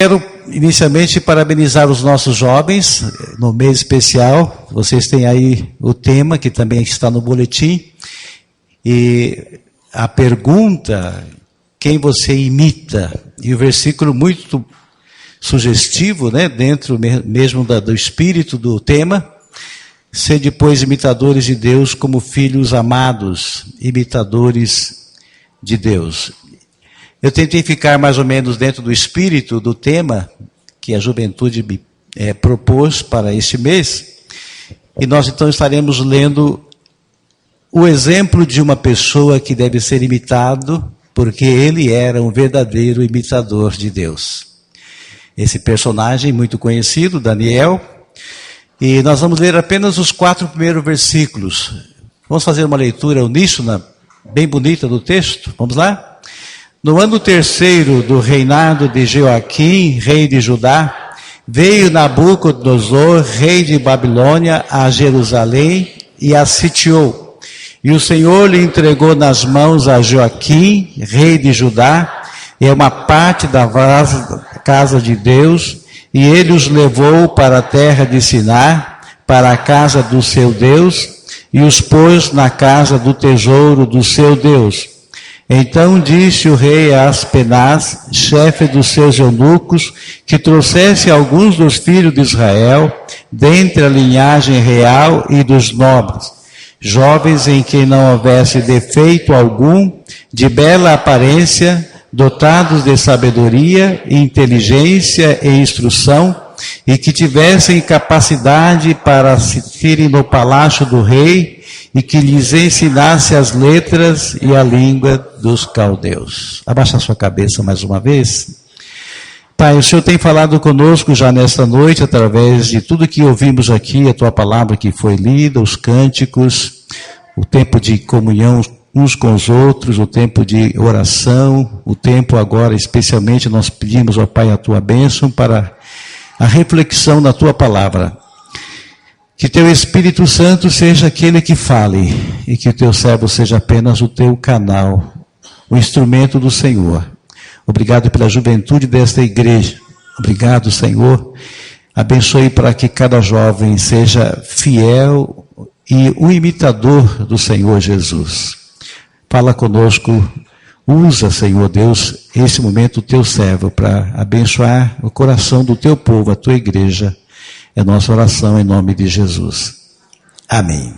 Quero inicialmente parabenizar os nossos jovens no mês especial. Vocês têm aí o tema que também está no boletim. E a pergunta, quem você imita? E o versículo muito sugestivo, né, dentro mesmo do espírito do tema. Sede, pois, imitadores de Deus como filhos amados, imitadores de Deus. Eu tentei ficar mais ou menos dentro do espírito do tema que a juventude me propôs para este mês. E nós então estaremos lendo o exemplo de uma pessoa que deve ser imitado, porque ele era um verdadeiro imitador de Deus. Esse personagem muito conhecido, Daniel, e nós vamos ler apenas os 4 primeiros versículos. Vamos fazer uma leitura uníssona, bem bonita do texto. Vamos lá? No ano 3º do reinado de Joaquim, rei de Judá, veio Nabucodonosor, rei de Babilônia, a Jerusalém e a sitiou. E o Senhor lhe entregou nas mãos a Joaquim, rei de Judá, e uma parte da casa de Deus, e ele os levou para a terra de Siná, para a casa do seu Deus, e os pôs na casa do tesouro do seu Deus. Então disse o rei a Aspenaz, chefe dos seus eunucos, que trouxesse alguns dos filhos de Israel, dentre a linhagem real e dos nobres, jovens em quem não houvesse defeito algum, de bela aparência, dotados de sabedoria, inteligência e instrução, e que tivessem capacidade para assistirem no palácio do rei, e que lhes ensinasse as letras e a língua dos caldeus. Abaixa a sua cabeça mais uma vez. Pai, o Senhor tem falado conosco já nesta noite, através de tudo que ouvimos aqui, a Tua palavra que foi lida, os cânticos, o tempo de comunhão uns com os outros, o tempo de oração, o tempo agora, especialmente, nós pedimos, ó Pai, a Tua bênção para a reflexão na Tua palavra. Que Teu Espírito Santo seja aquele que fale e que o Teu servo seja apenas o Teu canal, o instrumento do Senhor. Obrigado pela juventude desta igreja. Obrigado, Senhor. Abençoe para que cada jovem seja fiel e um imitador do Senhor Jesus. Fala conosco. Usa, Senhor Deus, esse momento o Teu servo para abençoar o coração do Teu povo, a Tua igreja. É nossa oração em nome de Jesus. Amém.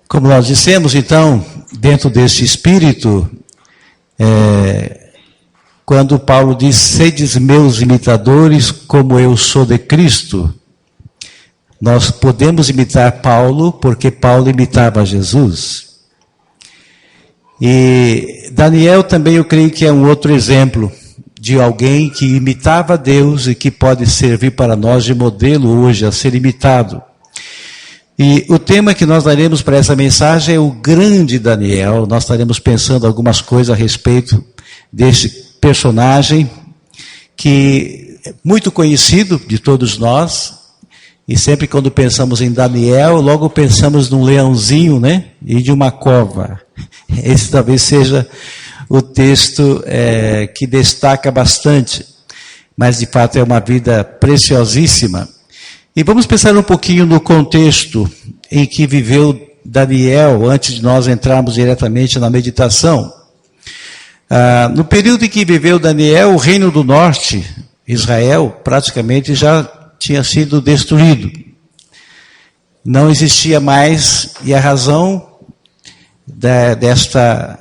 Como nós dissemos, então, dentro desse espírito, quando Paulo diz, sedes meus imitadores, como eu sou de Cristo, nós podemos imitar Paulo, porque Paulo imitava Jesus. E Daniel também eu creio que é um outro exemplo de alguém que imitava Deus e que pode servir para nós de modelo hoje, a ser imitado. E o tema que nós daremos para essa mensagem é o grande Daniel. Nós estaremos pensando algumas coisas a respeito desse personagem que é muito conhecido de todos nós. E sempre quando pensamos em Daniel, logo pensamos num leãozinho, né? E de uma cova. Esse talvez seja o texto que destaca bastante, mas de fato é uma vida preciosíssima. E vamos pensar um pouquinho no contexto em que viveu Daniel, antes de nós entrarmos diretamente na meditação. No período em que viveu Daniel, o reino do norte, Israel, praticamente já tinha sido destruído. Não existia mais, e a razão desta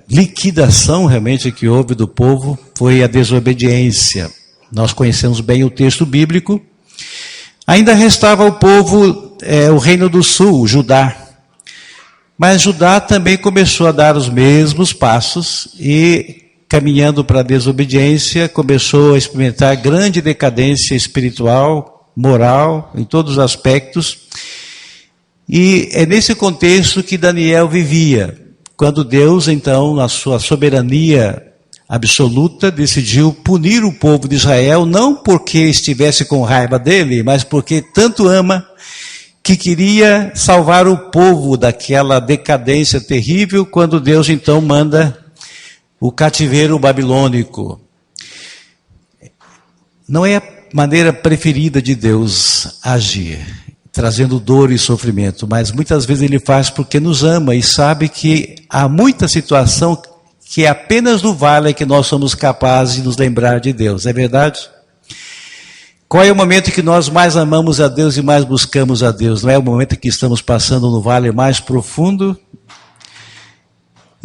liquidação realmente que houve do povo foi a desobediência. Nós conhecemos bem o texto bíblico. Ainda restava ao povo o reino do sul, Judá. Mas Judá também começou a dar os mesmos passos e, caminhando para a desobediência, começou a experimentar grande decadência espiritual, moral, em todos os aspectos. E é nesse contexto que Daniel vivia, quando Deus, então, na sua soberania absoluta, decidiu punir o povo de Israel, não porque estivesse com raiva dele, mas porque tanto ama, que queria salvar o povo daquela decadência terrível, quando Deus, então, manda o cativeiro babilônico. Não é a maneira preferida de Deus agir, trazendo dor e sofrimento, mas muitas vezes Ele faz porque nos ama e sabe que há muita situação que é apenas no vale que nós somos capazes de nos lembrar de Deus, é verdade? Qual é o momento que nós mais amamos a Deus e mais buscamos a Deus? Não é o momento que estamos passando no vale mais profundo?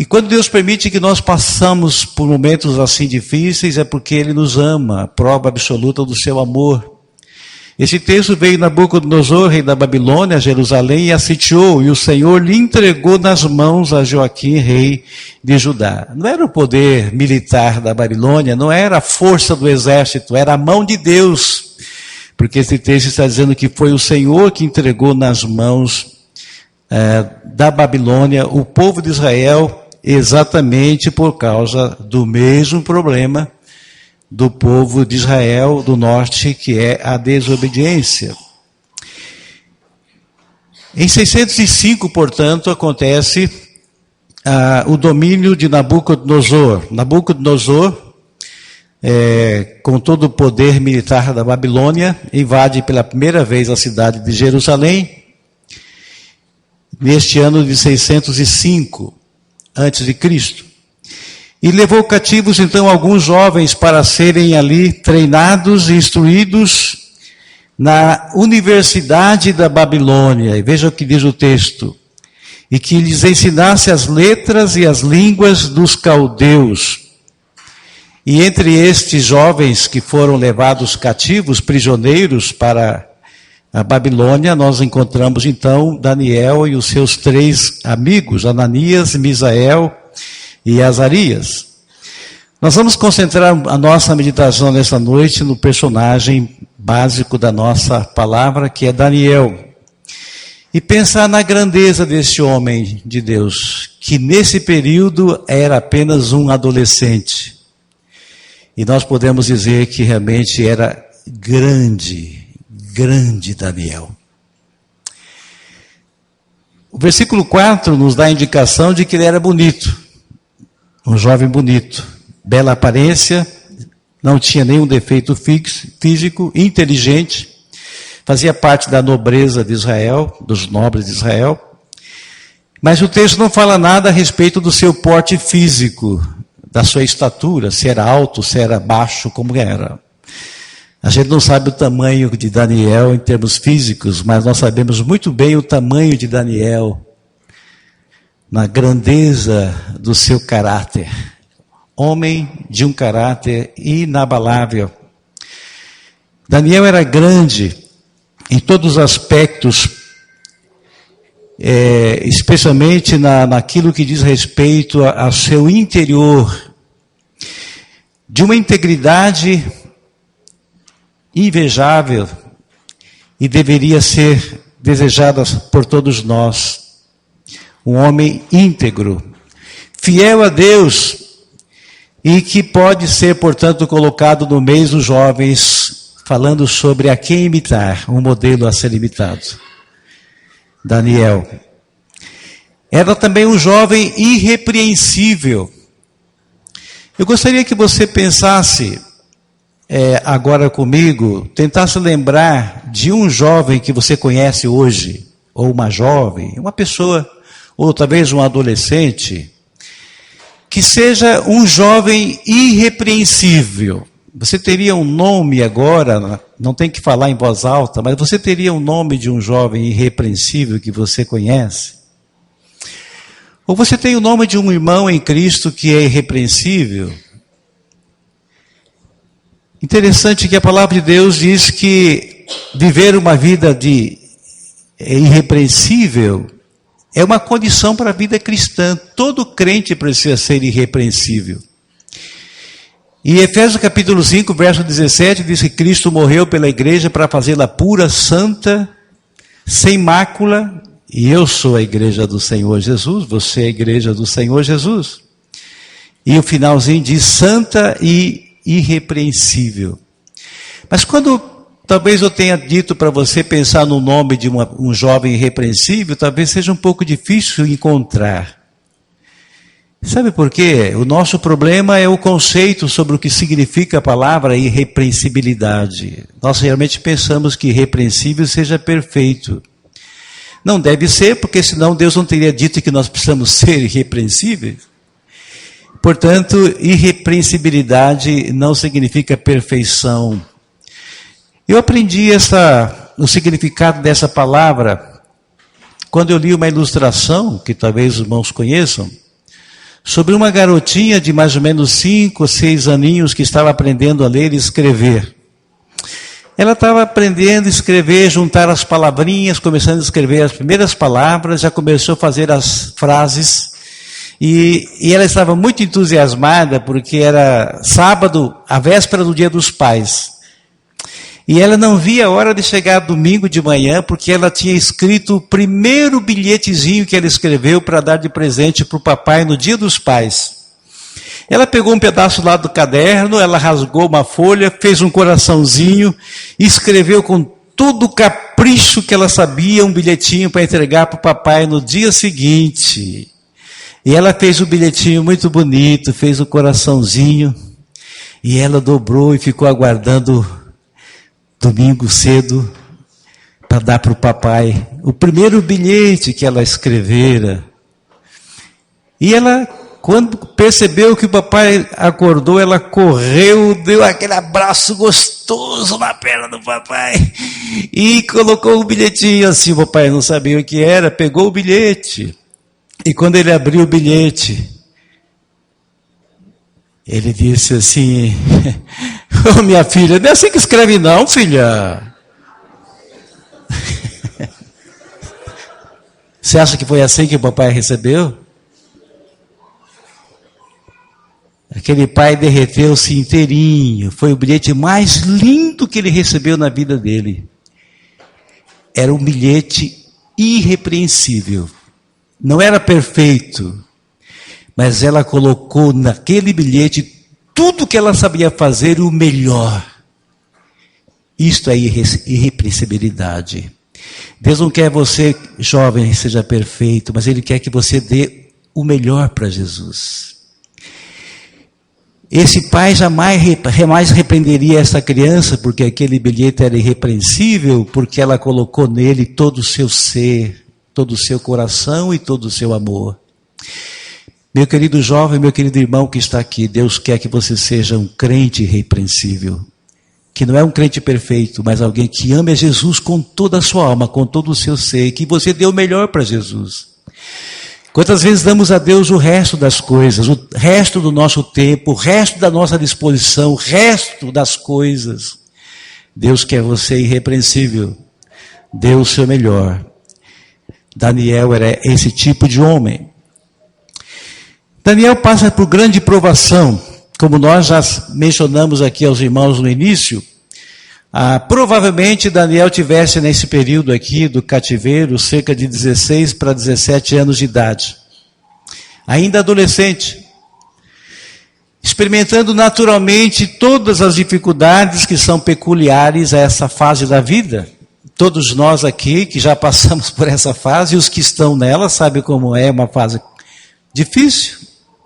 E quando Deus permite que nós passamos por momentos assim difíceis, é porque Ele nos ama, a prova absoluta do seu amor. Esse texto veio Nabucodonosor, rei da Babilônia, a Jerusalém, e a sitiou, e o Senhor lhe entregou nas mãos a Joaquim, rei de Judá. Não era o poder militar da Babilônia, não era a força do exército, era a mão de Deus. Porque esse texto está dizendo que foi o Senhor que entregou nas mãos da Babilônia o povo de Israel, exatamente por causa do mesmo problema do povo de Israel do norte, que é a desobediência. Em 605, portanto, acontece o domínio de Nabucodonosor. Nabucodonosor, com todo o poder militar da Babilônia, invade pela primeira vez a cidade de Jerusalém, neste ano de 605 a.C., e levou cativos então alguns jovens para serem ali treinados e instruídos na Universidade da Babilônia. E veja o que diz o texto: e que lhes ensinasse as letras e as línguas dos caldeus. E entre estes jovens que foram levados cativos, prisioneiros para a Babilônia, nós encontramos então Daniel e os seus 3 amigos, Ananias, Misael e Azarias. Nós vamos concentrar a nossa meditação nessa noite no personagem básico da nossa palavra, que é Daniel. E pensar na grandeza desse homem de Deus, que nesse período era apenas um adolescente. E nós podemos dizer que realmente era grande Daniel. O versículo 4 nos dá a indicação de que ele era bonito, um jovem bonito, bela aparência, não tinha nenhum defeito físico, inteligente, fazia parte da nobreza de Israel, dos nobres de Israel, mas o texto não fala nada a respeito do seu porte físico, da sua estatura, se era alto, se era baixo, como era. A gente não sabe o tamanho de Daniel em termos físicos, mas nós sabemos muito bem o tamanho de Daniel na grandeza do seu caráter. Homem de um caráter inabalável. Daniel era grande em todos os aspectos, especialmente naquilo que diz respeito ao seu interior, de uma integridade invejável e deveria ser desejada por todos nós. Um homem íntegro, fiel a Deus e que pode ser, portanto, colocado no meio dos jovens, falando sobre a quem imitar, um modelo a ser imitado. Daniel. Era também um jovem irrepreensível. Eu gostaria que você pensasse agora comigo, tentasse lembrar de um jovem que você conhece hoje, ou uma jovem, uma pessoa, ou talvez um adolescente, que seja um jovem irrepreensível. Você teria um nome agora, não tem que falar em voz alta, mas você teria um nome de um jovem irrepreensível que você conhece? Ou você tem o nome de um irmão em Cristo que é irrepreensível? Interessante que a palavra de Deus diz que viver uma vida irrepreensível é uma condição para a vida cristã. Todo crente precisa ser irrepreensível. E Efésios capítulo 5, verso 17, diz que Cristo morreu pela igreja para fazê-la pura, santa, sem mácula, e eu sou a igreja do Senhor Jesus, você é a igreja do Senhor Jesus. E o finalzinho diz santa e irrepreensível. Mas quando talvez eu tenha dito para você pensar no nome de um jovem irrepreensível, talvez seja um pouco difícil encontrar. Sabe por quê? O nosso problema é o conceito sobre o que significa a palavra irrepreensibilidade. Nós realmente pensamos que irrepreensível seja perfeito. Não deve ser, porque senão Deus não teria dito que nós precisamos ser irrepreensíveis. Portanto, irrepreensibilidade não significa perfeição. Eu aprendi o significado dessa palavra quando eu li uma ilustração, que talvez os irmãos conheçam, sobre uma garotinha de mais ou menos 5 ou 6 aninhos que estava aprendendo a ler e escrever. Ela estava aprendendo a escrever, juntar as palavrinhas, começando a escrever as primeiras palavras, já começou a fazer as frases, e ela estava muito entusiasmada, porque era sábado, a véspera do Dia dos Pais. E ela não via a hora de chegar domingo de manhã, porque ela tinha escrito o primeiro bilhetezinho que ela escreveu para dar de presente para o papai no Dia dos Pais. Ela pegou um pedaço lá do caderno, ela rasgou uma folha, fez um coraçãozinho, e escreveu com todo o capricho que ela sabia um bilhetinho para entregar para o papai no dia seguinte. E ela fez o bilhetinho muito bonito, fez o coraçãozinho, e ela dobrou e ficou aguardando domingo cedo para dar para o papai o primeiro bilhete que ela escrevera. E ela, quando percebeu que o papai acordou, ela correu, deu aquele abraço gostoso na perna do papai e colocou o bilhetinho assim. O papai não sabia o que era, pegou o bilhete, e quando ele abriu o bilhete, ele disse assim: "Ô, minha filha, não é assim que escreve não, filha." Você acha que foi assim que o papai recebeu? Aquele pai derreteu-se inteirinho. Foi o bilhete mais lindo que ele recebeu na vida dele. Era um bilhete irrepreensível. Não era perfeito, mas ela colocou naquele bilhete tudo que ela sabia fazer, o melhor. Isto é irrepreensibilidade. Deus não quer você, jovem, seja perfeito, mas Ele quer que você dê o melhor para Jesus. Esse pai jamais repreenderia essa criança, porque aquele bilhete era irrepreensível, porque ela colocou nele todo o seu ser, todo o seu coração e todo o seu amor. Meu querido jovem, meu querido irmão que está aqui, Deus quer que você seja um crente irrepreensível, que não é um crente perfeito, mas alguém que ame a Jesus com toda a sua alma, com todo o seu ser, que você dê o melhor para Jesus. Quantas vezes damos a Deus o resto das coisas, o resto do nosso tempo, o resto da nossa disposição, o resto das coisas. Deus quer você irrepreensível, dê o seu melhor. Daniel era esse tipo de homem. Daniel passa por grande provação, como nós já mencionamos aqui aos irmãos no início. Provavelmente Daniel tivesse nesse período aqui do cativeiro cerca de 16 para 17 anos de idade. Ainda adolescente. Experimentando naturalmente todas as dificuldades que são peculiares a essa fase da vida. Todos nós aqui que já passamos por essa fase, e os que estão nela sabem como é uma fase difícil,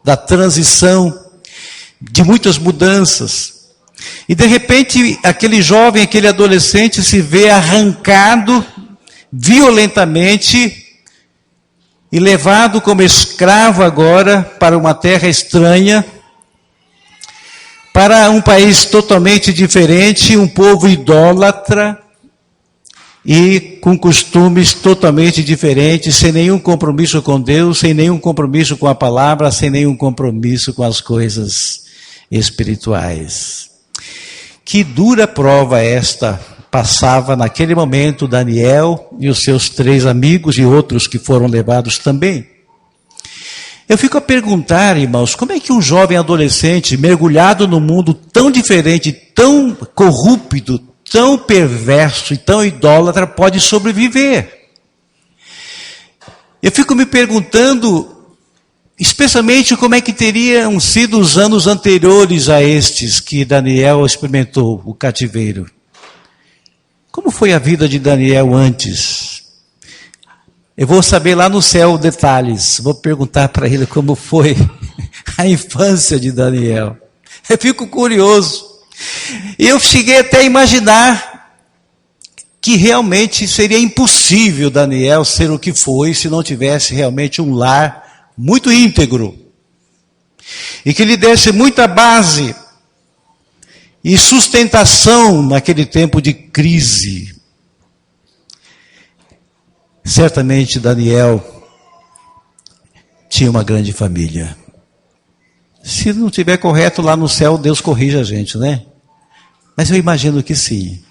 da transição, de muitas mudanças. E de repente, aquele jovem, aquele adolescente se vê arrancado violentamente e levado como escravo agora para uma terra estranha, para um país totalmente diferente, um povo idólatra e com costumes totalmente diferentes, sem nenhum compromisso com Deus, sem nenhum compromisso com a palavra, sem nenhum compromisso com as coisas espirituais. Que dura prova esta passava naquele momento Daniel e os seus 3 amigos e outros que foram levados também. Eu fico a perguntar, irmãos, como é que um jovem adolescente mergulhado num mundo tão diferente, tão corrupto, tão perverso e tão idólatra pode sobreviver? Eu fico me perguntando, especialmente, como é que teriam sido os anos anteriores a estes que Daniel experimentou, o cativeiro. Como foi a vida de Daniel antes? Eu vou saber lá no céu detalhes, vou perguntar para ele como foi a infância de Daniel. Eu fico curioso. E eu cheguei até a imaginar que realmente seria impossível Daniel ser o que foi se não tivesse realmente um lar muito íntegro. E que lhe desse muita base e sustentação naquele tempo de crise. Certamente Daniel tinha uma grande família. Se não estiver correto lá no céu, Deus corrige a gente, né? Mas eu imagino que sim.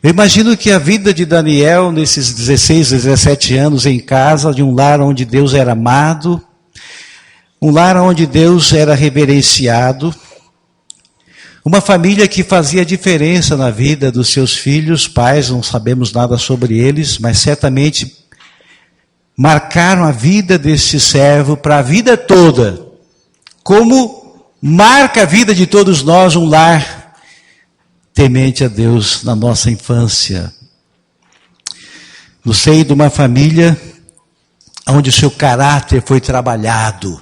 Eu imagino que a vida de Daniel, nesses 16, 17 anos em casa, de um lar onde Deus era amado, um lar onde Deus era reverenciado, uma família que fazia diferença na vida dos seus filhos, pais, não sabemos nada sobre eles, mas certamente marcaram a vida desse servo para a vida toda, como marca a vida de todos nós um lar temente a Deus na nossa infância. No seio de uma família onde o seu caráter foi trabalhado,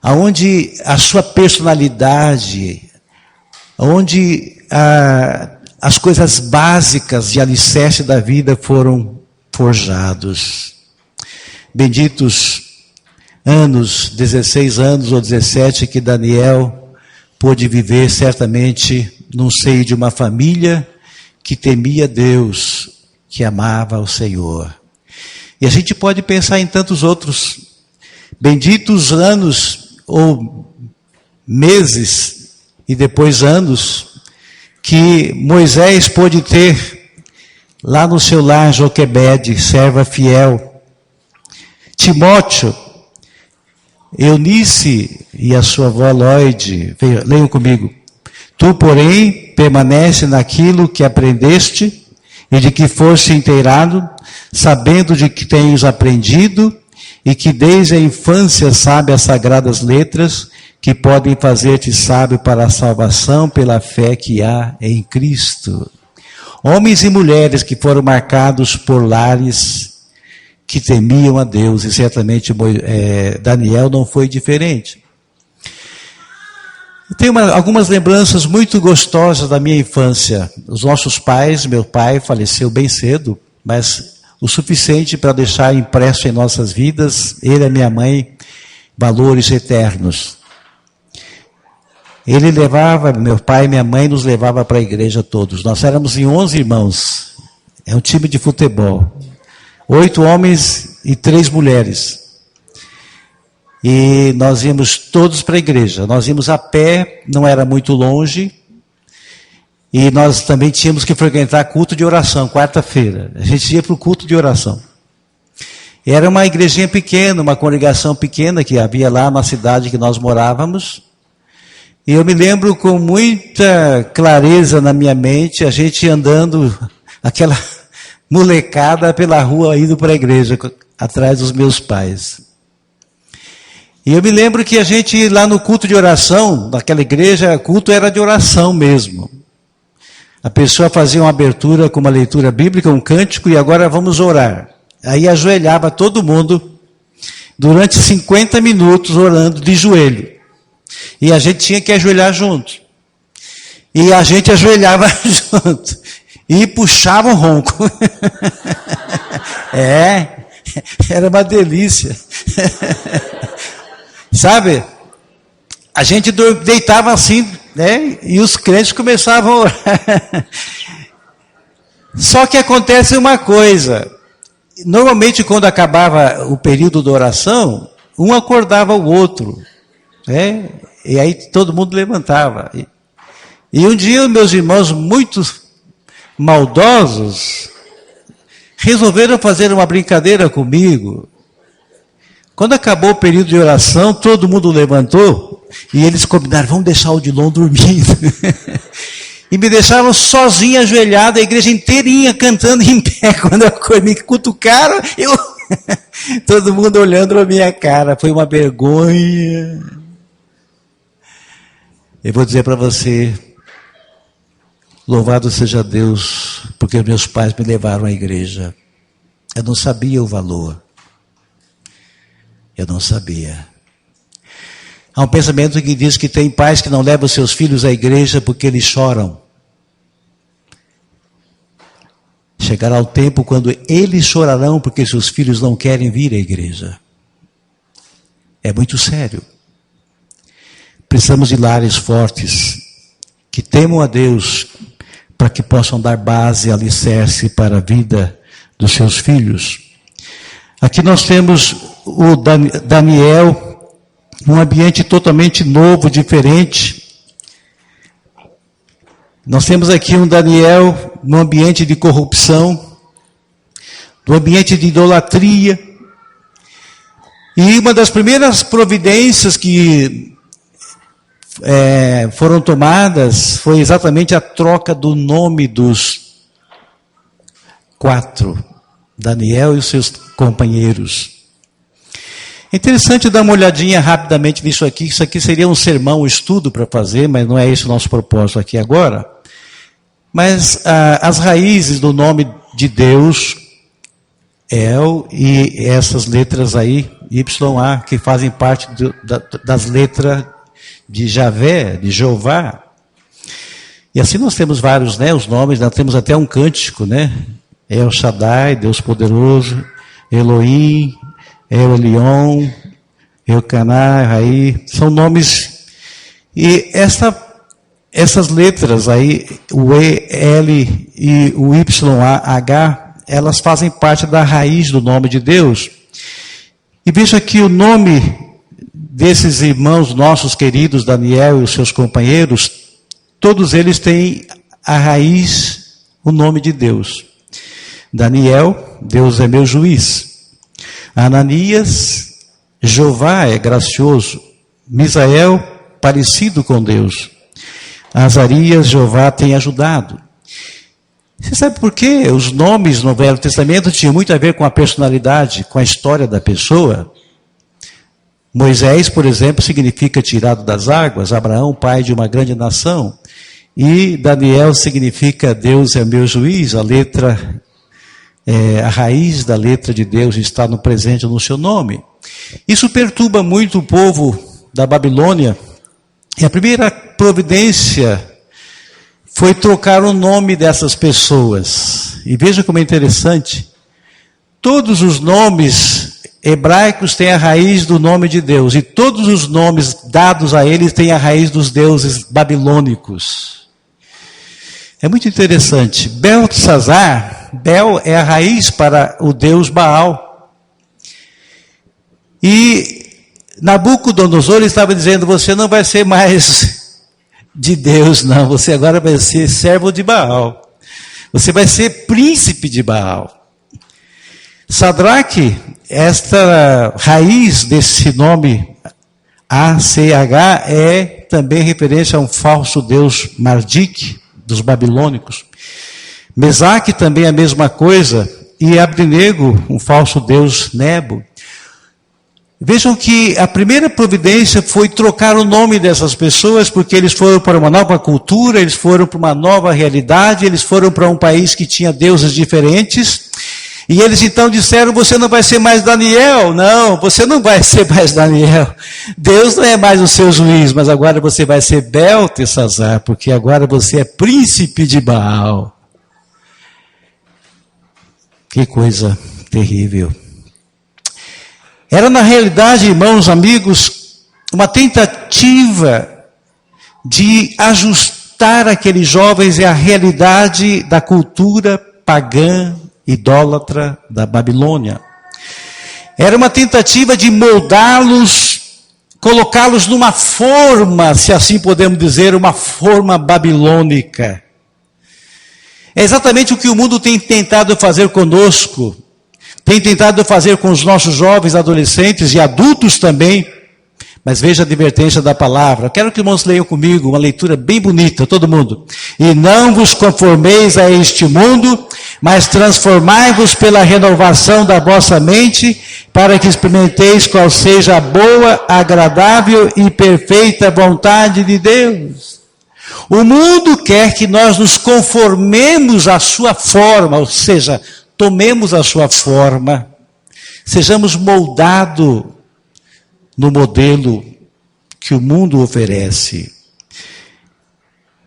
onde a sua personalidade, onde as coisas básicas de alicerce da vida foram forjados. Benditos anos, 16 anos ou 17, que Daniel pôde viver certamente num seio de uma família que temia Deus, que amava o Senhor. E a gente pode pensar em tantos outros benditos anos ou meses e depois anos que Moisés pôde ter lá no seu lar Joquebede, serva fiel. Timóteo, Eunice e a sua avó Lloyd, leiam comigo. Tu, porém, permanece naquilo que aprendeste e de que foste inteirado, sabendo de que tens aprendido e que desde a infância sabe as sagradas letras que podem fazer-te sábio para a salvação pela fé que há em Cristo. Homens e mulheres que foram marcados por lares que temiam a Deus, e certamente Daniel não foi diferente. Eu tenho algumas lembranças muito gostosas da minha infância. Os nossos pais, meu pai faleceu bem cedo, mas o suficiente para deixar impresso em nossas vidas, ele e minha mãe, valores eternos. Ele levava, meu pai e minha mãe nos levava para a igreja todos. Nós éramos em 11 irmãos. É um time de futebol. 8 homens e 3 mulheres. E nós íamos todos para a igreja. Nós íamos a pé, não era muito longe. E nós também tínhamos que frequentar culto de oração, quarta-feira. A gente ia para o culto de oração. E era uma igrejinha pequena, uma congregação pequena que havia lá na cidade que nós morávamos. E eu me lembro com muita clareza na minha mente, a gente andando, aquela molecada pela rua indo para a igreja, atrás dos meus pais. E eu me lembro que a gente lá no culto de oração, naquela igreja, o culto era de oração mesmo. A pessoa fazia uma abertura com uma leitura bíblica, um cântico, e agora vamos orar. Aí ajoelhava todo mundo, durante 50 minutos orando de joelho. E a gente tinha que ajoelhar junto. E a gente ajoelhava junto. E puxava um ronco. Era uma delícia. Sabe? A gente deitava assim, né? E os crentes começavam a orar. Só que acontece uma coisa. Normalmente quando acabava o período de oração, um acordava o outro. Né? E aí todo mundo levantava. E um dia meus irmãos, muito maldosos, resolveram fazer uma brincadeira comigo. Quando acabou o período de oração, todo mundo levantou e eles combinaram, vamos deixar o Odilon dormindo. E me deixaram sozinho, ajoelhado, a igreja inteirinha cantando em pé. Quando me cutucaram, todo mundo olhando a minha cara. Foi uma vergonha. Eu vou dizer para você, louvado seja Deus, porque meus pais me levaram à igreja. Eu não sabia o valor. Eu não sabia. Há um pensamento que diz que tem pais que não levam seus filhos à igreja porque eles choram. Chegará o tempo quando eles chorarão porque seus filhos não querem vir à igreja. É muito sério. Precisamos de lares fortes, que temam a Deus, para que possam dar base e alicerce para a vida dos seus filhos. Aqui nós temos o Daniel, um ambiente totalmente novo, diferente. Nós temos aqui um Daniel no ambiente de corrupção, no ambiente de idolatria. E uma das primeiras providências que foram tomadas foi exatamente a troca do nome dos 4, Daniel e os seus companheiros. É interessante dar uma olhadinha rapidamente nisso aqui. Isso aqui seria um sermão, um estudo para fazer, mas não é esse o nosso propósito aqui agora. Mas as raízes do nome de Deus, El, e essas letras aí, YA, que fazem parte das letras de Javé, de Jeová. E assim nós temos vários, né, os nomes, nós temos até um cântico, né? El Shaddai, Deus poderoso, Elohim, El Elyon, Elcaná, Raí, são nomes. E essas letras aí, o E, L e o YA, H, elas fazem parte da raiz do nome de Deus. E veja aqui o nome desses irmãos nossos queridos, Daniel e os seus companheiros, todos eles têm a raiz, o nome de Deus. Daniel, Deus é meu juiz. Ananias, Jeová é gracioso. Misael, parecido com Deus. Azarias, Jeová tem ajudado. Você sabe por quê? Os nomes no Velho Testamento tinham muito a ver com a personalidade, com a história da pessoa. Moisés, por exemplo, significa tirado das águas. Abraão, pai de uma grande nação. E Daniel significa Deus é meu juiz. A raiz da letra de Deus está no presente no seu nome. Isso perturba muito o povo da Babilônia. E a primeira providência foi trocar o nome dessas pessoas. E veja como é interessante. Todos os nomes hebraicos têm a raiz do nome de Deus. E todos os nomes dados a eles têm a raiz dos deuses babilônicos. É muito interessante. Beltesazar, Bel é a raiz para o deus Baal. E Nabucodonosor estava dizendo, você não vai ser mais de Deus, não. Você agora vai ser servo de Baal. Você vai ser príncipe de Baal. Sadraque, esta raiz desse nome ACH é também referência a um falso deus Marduk, dos babilônicos. Mesaque também é a mesma coisa, e Abdenego, um falso deus Nebo. Vejam que a primeira providência foi trocar o nome dessas pessoas, porque eles foram para uma nova cultura, eles foram para uma nova realidade, eles foram para um país que tinha deuses diferentes, e eles então disseram, você não vai ser mais Daniel. Não, você não vai ser mais Daniel. Deus não é mais o seu juiz, mas agora você vai ser Beltesazar, porque agora você é príncipe de Baal. Que coisa terrível. Era na realidade, irmãos, amigos, uma tentativa de ajustar aqueles jovens à realidade da cultura pagã, idólatra da Babilônia. Era uma tentativa de moldá-los, colocá-los numa forma, se assim podemos dizer, uma forma babilônica. É exatamente o que o mundo tem tentado fazer conosco, tem tentado fazer com os nossos jovens, adolescentes e adultos também. Mas veja a advertência da palavra. Eu quero que os irmãos leiam comigo uma leitura bem bonita, todo mundo. E não vos conformeis a este mundo, mas transformai-vos pela renovação da vossa mente, para que experimenteis qual seja a boa, agradável e perfeita vontade de Deus. O mundo quer que nós nos conformemos à sua forma, ou seja, tomemos a sua forma, sejamos moldados no modelo que o mundo oferece.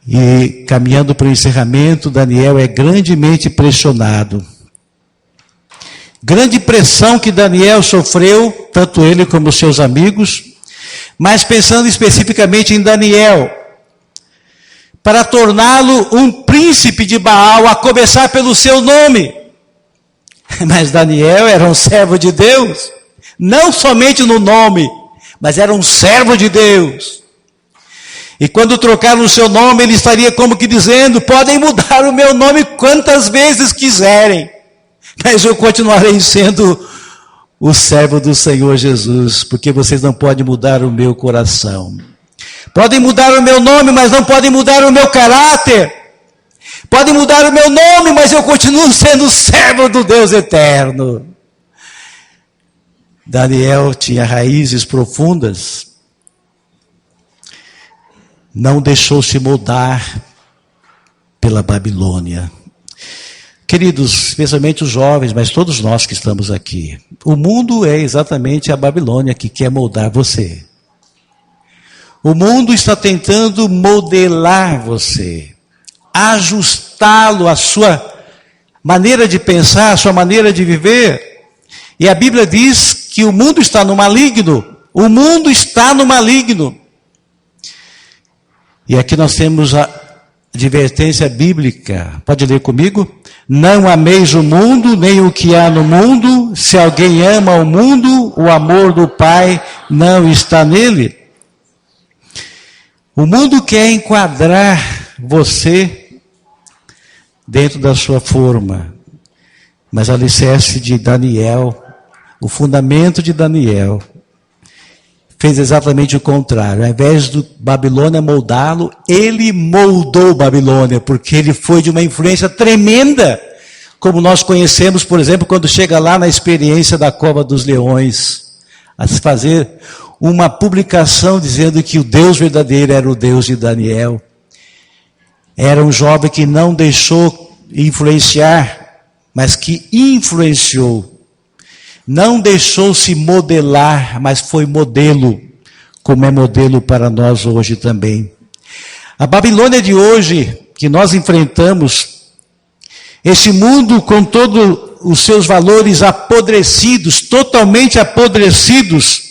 E caminhando para o encerramento, Daniel é grandemente pressionado. Grande pressão que Daniel sofreu, tanto ele como seus amigos, mas pensando especificamente em Daniel, para torná-lo um príncipe de Baal, a começar pelo seu nome. Mas Daniel era um servo de Deus, não somente no nome, mas era um servo de Deus. E quando trocaram o seu nome, ele estaria como que dizendo: podem mudar o meu nome quantas vezes quiserem, mas eu continuarei sendo o servo do Senhor Jesus, porque vocês não podem mudar o meu coração. Podem mudar o meu nome, mas não podem mudar o meu caráter. Podem mudar o meu nome, mas eu continuo sendo servo do Deus eterno. Daniel tinha raízes profundas. Não deixou se moldar pela Babilônia. Queridos, especialmente os jovens, mas todos nós que estamos aqui, o mundo é exatamente a Babilônia que quer moldar você. O mundo está tentando modelar você, ajustá-lo à sua maneira de pensar, à sua maneira de viver. E a Bíblia diz que o mundo está no maligno. O mundo está no maligno. E aqui nós temos a advertência bíblica. Pode ler comigo? Não ameis o mundo, nem o que há no mundo. Se alguém ama o mundo, o amor do Pai não está nele. O mundo quer enquadrar você dentro da sua forma. Mas o alicerce de Daniel, o fundamento de Daniel, fez exatamente o contrário. Ao invés do Babilônia moldá-lo, ele moldou Babilônia, porque ele foi de uma influência tremenda, como nós conhecemos, por exemplo, quando chega lá na experiência da Cova dos Leões, a se fazer uma publicação dizendo que o Deus verdadeiro era o Deus de Daniel. Era um jovem que não deixou influenciar, mas que influenciou. Não deixou se modelar, mas foi modelo, como é modelo para nós hoje também. A Babilônia de hoje, que nós enfrentamos, esse mundo com todos os seus valores apodrecidos, totalmente apodrecidos,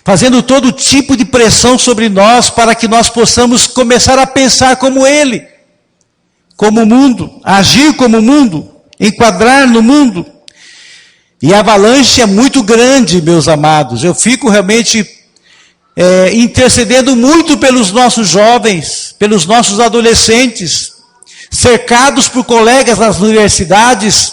fazendo todo tipo de pressão sobre nós para que nós possamos começar a pensar como ele, como o mundo, agir como o mundo, enquadrar no mundo. E a avalanche é muito grande, meus amados. Eu fico realmente intercedendo muito pelos nossos jovens, pelos nossos adolescentes, cercados por colegas nas universidades,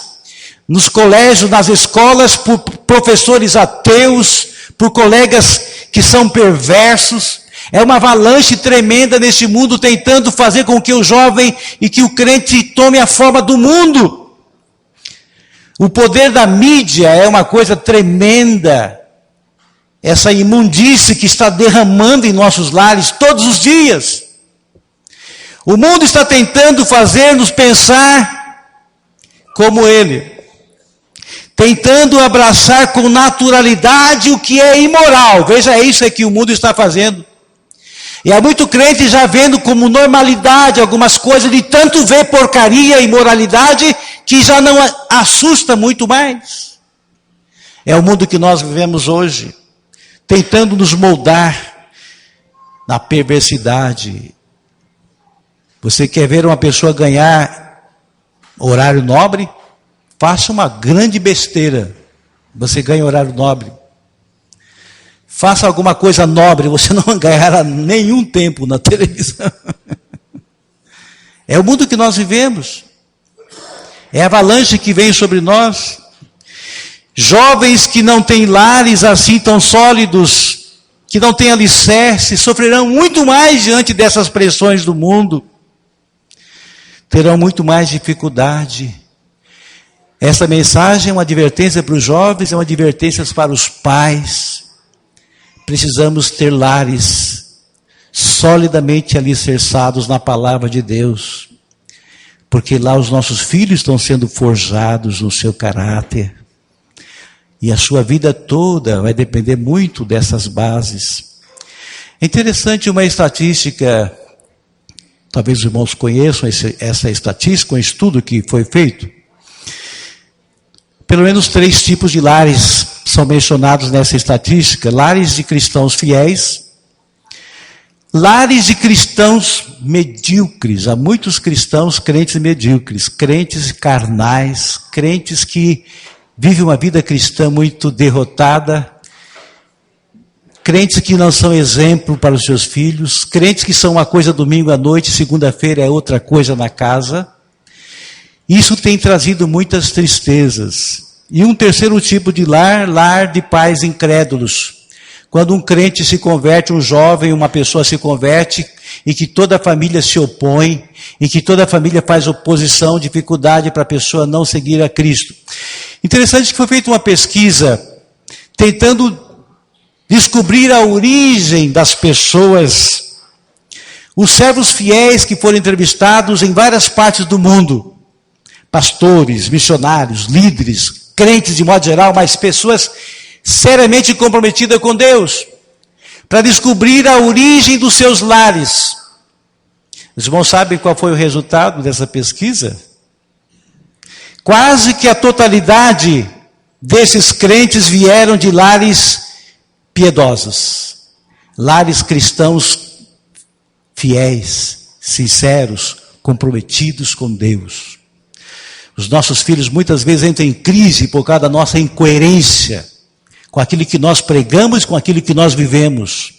nos colégios, nas escolas, por professores ateus, por colegas que são perversos. É uma avalanche tremenda neste mundo, tentando fazer com que o jovem e que o crente tome a forma do mundo. O poder da mídia é uma coisa tremenda. Essa imundície que está derramando em nossos lares todos os dias. O mundo está tentando fazer-nos pensar como ele. Tentando abraçar com naturalidade o que é imoral. Veja, é isso que o mundo está fazendo. E há muito crente já vendo como normalidade algumas coisas, de tanto ver porcaria e imoralidade, que já não assusta muito mais. É o mundo que nós vivemos hoje, tentando nos moldar na perversidade. Você quer ver uma pessoa ganhar horário nobre? Faça uma grande besteira, você ganha horário nobre. Faça alguma coisa nobre, você não ganhará nenhum tempo na televisão. É o mundo que nós vivemos. É a avalanche que vem sobre nós. Jovens que não têm lares assim tão sólidos, que não têm alicerce, sofrerão muito mais diante dessas pressões do mundo. Terão muito mais dificuldade. Essa mensagem é uma advertência para os jovens, é uma advertência para os pais. Precisamos ter lares solidamente alicerçados na palavra de Deus, porque lá os nossos filhos estão sendo forjados no seu caráter, e a sua vida toda vai depender muito dessas bases. É interessante uma estatística, talvez os irmãos conheçam essa estatística, um estudo que foi feito. Pelo menos 3 tipos de lares são mencionados nessa estatística: lares de cristãos fiéis, lares de cristãos medíocres. Há muitos cristãos crentes medíocres, crentes carnais, crentes que vivem uma vida cristã muito derrotada, crentes que não são exemplo para os seus filhos, crentes que são uma coisa domingo à noite, segunda-feira é outra coisa na casa. Isso tem trazido muitas tristezas. E um terceiro tipo de lar de pais incrédulos. Quando um crente se converte, um jovem, uma pessoa se converte, e que toda a família se opõe, e que toda a família faz oposição, dificuldade para a pessoa não seguir a Cristo. Interessante que foi feita uma pesquisa, tentando descobrir a origem das pessoas. Os servos fiéis que foram entrevistados em várias partes do mundo, pastores, missionários, líderes, crentes de modo geral, mas pessoas seriamente comprometidas com Deus, para descobrir a origem dos seus lares. Os irmãos sabem qual foi o resultado dessa pesquisa? Quase que a totalidade desses crentes vieram de lares piedosos, lares cristãos fiéis, sinceros, comprometidos com Deus. Os nossos filhos muitas vezes entram em crise por causa da nossa incoerência com aquilo que nós pregamos, com aquilo que nós vivemos.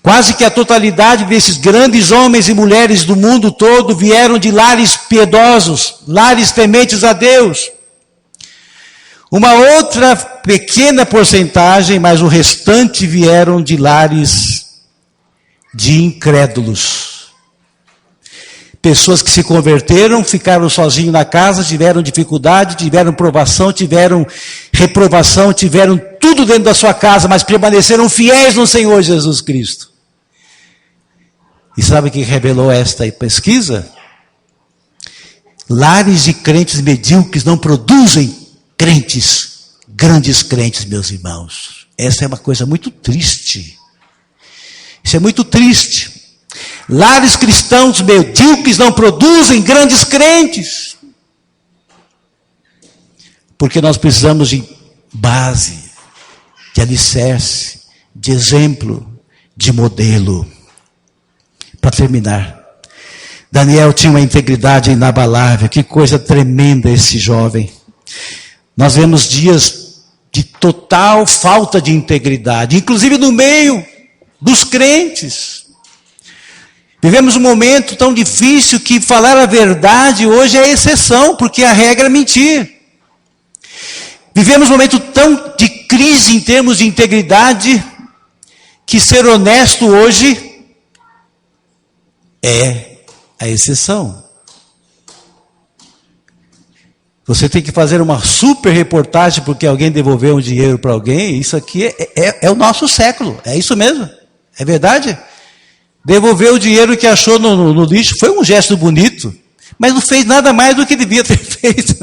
Quase que a totalidade desses grandes homens e mulheres do mundo todo vieram de lares piedosos, lares tementes a Deus. Uma outra pequena porcentagem, mas o restante vieram de lares de incrédulos. Pessoas que se converteram, ficaram sozinhos na casa, tiveram dificuldade, tiveram provação, tiveram reprovação, tiveram tudo dentro da sua casa, mas permaneceram fiéis no Senhor Jesus Cristo. E sabe o que revelou esta pesquisa? Lares de crentes medíocres não produzem crentes, grandes crentes, meus irmãos. Essa é uma coisa muito triste. Isso é muito triste. Lares cristãos medíocres não produzem grandes crentes. Porque nós precisamos de base, de alicerce, de exemplo, de modelo. Para terminar, Daniel tinha uma integridade inabalável. Que coisa tremenda esse jovem. Nós vemos dias de total falta de integridade, inclusive no meio dos crentes. Vivemos um momento tão difícil que falar a verdade hoje é exceção, porque a regra é mentir. Vivemos um momento tão de crise em termos de integridade, que ser honesto hoje é a exceção. Você tem que fazer uma super reportagem porque alguém devolveu um dinheiro para alguém. Isso aqui é o nosso século, é isso mesmo, é verdade? Devolveu o dinheiro que achou no lixo, foi um gesto bonito, mas não fez nada mais do que devia ter feito.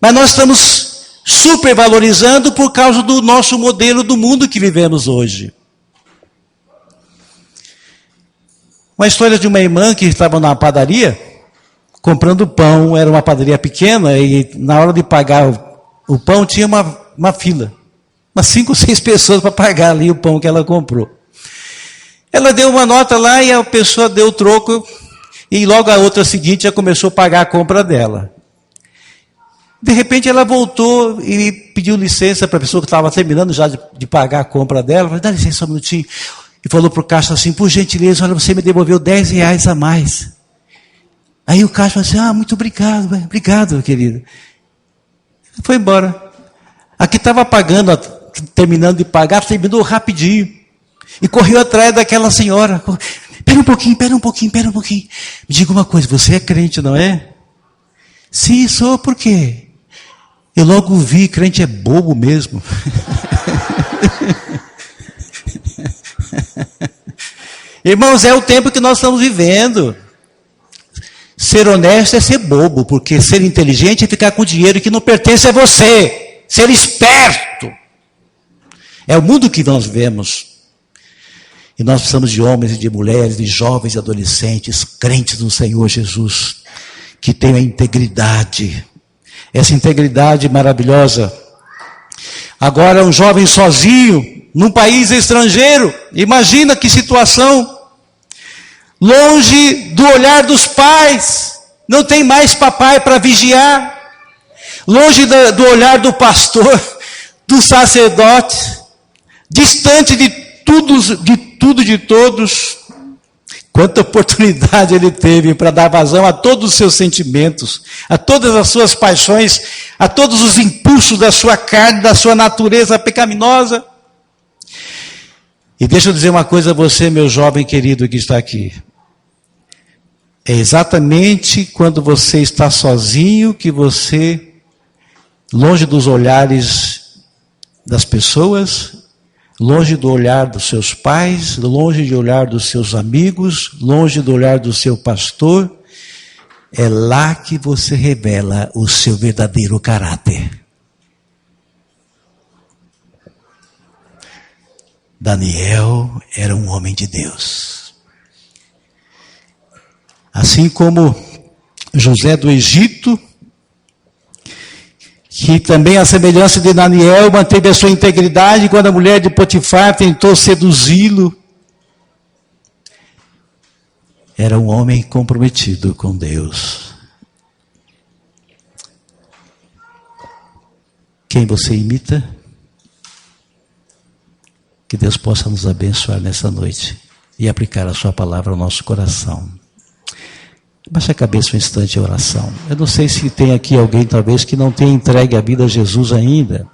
Mas nós estamos supervalorizando por causa do nosso modelo do mundo que vivemos hoje. Uma história de uma irmã que estava na padaria, comprando pão, era uma padaria pequena, e na hora de pagar o pão tinha uma fila, umas 5 ou 6 pessoas para pagar ali o pão que ela comprou. Ela deu uma nota lá e a pessoa deu o troco, e logo a outra seguinte já começou a pagar a compra dela. De repente ela voltou e pediu licença para a pessoa que estava terminando já de pagar a compra dela. Falei, dá licença um minutinho. E falou para o caixa assim, por gentileza, olha, você me devolveu R$10 a mais. Aí o caixa falou assim, muito obrigado, querido. Foi embora. Aqui estava pagando, terminando de pagar, terminou rapidinho. E correu atrás daquela senhora. Espera um pouquinho. Me diga uma coisa, você é crente, não é? Sim, sou, por quê? Eu logo vi, crente é bobo mesmo. Irmãos, é o tempo que nós estamos vivendo. Ser honesto é ser bobo, porque ser inteligente é ficar com dinheiro que não pertence a você. Ser esperto É o mundo que nós vemos. E nós precisamos de homens e de mulheres, de jovens e adolescentes, crentes no Senhor Jesus, que tenham a integridade. Essa integridade maravilhosa. Agora um jovem sozinho, num país estrangeiro, imagina que situação. Longe do olhar dos pais, não tem mais papai para vigiar. Longe do olhar do pastor, do sacerdote, distante de tudo, de todos. Quanta oportunidade ele teve para dar vazão a todos os seus sentimentos, a todas as suas paixões, a todos os impulsos da sua carne, da sua natureza pecaminosa. E deixa eu dizer uma coisa a você, meu jovem querido que está aqui. É exatamente quando você está sozinho que você, longe dos olhares das pessoas, longe do olhar dos seus pais, longe do olhar dos seus amigos, longe do olhar do seu pastor, é lá que você revela o seu verdadeiro caráter. Daniel era um homem de Deus. Assim como José do Egito, que também a semelhança de Daniel manteve a sua integridade quando a mulher de Potifar tentou seduzi-lo. Era um homem comprometido com Deus. Quem você imita? Que Deus possa nos abençoar nessa noite e aplicar a sua palavra ao nosso coração. Baixe a cabeça um instante em oração. Eu não sei se tem aqui alguém talvez que não tenha entregue a vida a Jesus ainda.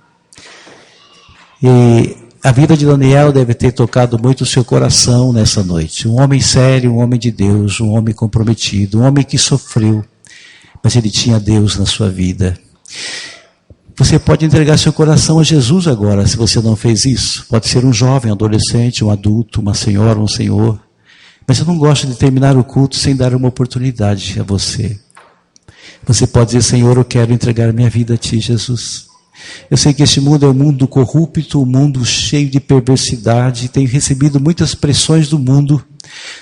E a vida de Daniel deve ter tocado muito o seu coração nessa noite. Um homem sério, um homem de Deus, um homem comprometido, um homem que sofreu, mas ele tinha Deus na sua vida. Você pode entregar seu coração a Jesus agora, se você não fez isso. Pode ser um jovem, um adolescente, um adulto, uma senhora, um senhor. Mas eu não gosto de terminar o culto sem dar uma oportunidade a você. Você pode dizer, Senhor, eu quero entregar minha vida a Ti, Jesus. Eu sei que este mundo é um mundo corrupto, um mundo cheio de perversidade, tem recebido muitas pressões do mundo,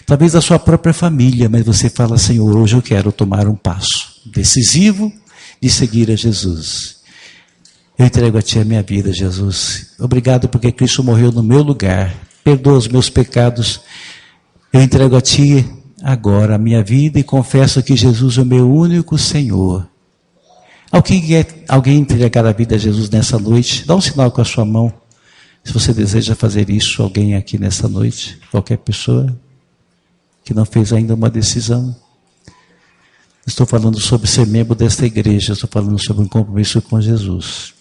talvez da sua própria família, mas você fala, Senhor, hoje eu quero tomar um passo decisivo de seguir a Jesus. Eu entrego a Ti a minha vida, Jesus. Obrigado porque Cristo morreu no meu lugar, perdoa os meus pecados. Eu entrego a Ti agora a minha vida e confesso que Jesus é o meu único Senhor. Alguém entregar a vida a Jesus nessa noite? Dá um sinal com a sua mão. Se você deseja fazer isso, alguém aqui nessa noite, qualquer pessoa que não fez ainda uma decisão. Estou falando sobre ser membro desta igreja, estou falando sobre um compromisso com Jesus.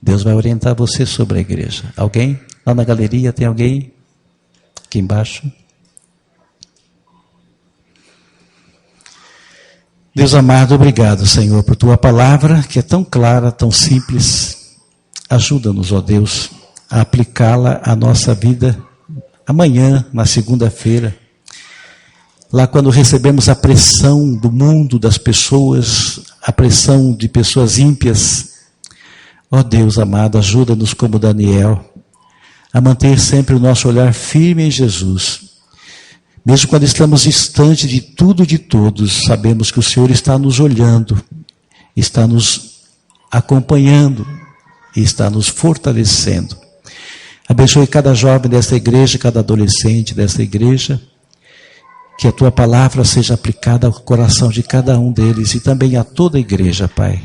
Deus vai orientar você sobre a igreja. Alguém? Lá na galeria tem alguém? Aqui embaixo. Deus amado, obrigado, Senhor, por Tua palavra, que é tão clara, tão simples. Ajuda-nos, ó Deus, a aplicá-la à nossa vida amanhã, na segunda-feira. Lá quando recebemos a pressão do mundo, das pessoas, a pressão de pessoas ímpias. Ó Deus amado, ajuda-nos como Daniel, a manter sempre o nosso olhar firme em Jesus. Mesmo quando estamos distantes de tudo e de todos, sabemos que o Senhor está nos olhando, está nos acompanhando e está nos fortalecendo. Abençoe cada jovem desta igreja, cada adolescente desta igreja, que a Tua palavra seja aplicada ao coração de cada um deles e também a toda a igreja, Pai.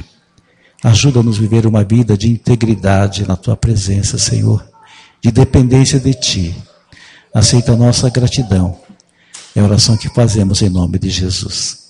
Ajuda-nos a viver uma vida de integridade na Tua presença, Senhor, de dependência de Ti. Aceita a nossa gratidão. É a oração que fazemos em nome de Jesus.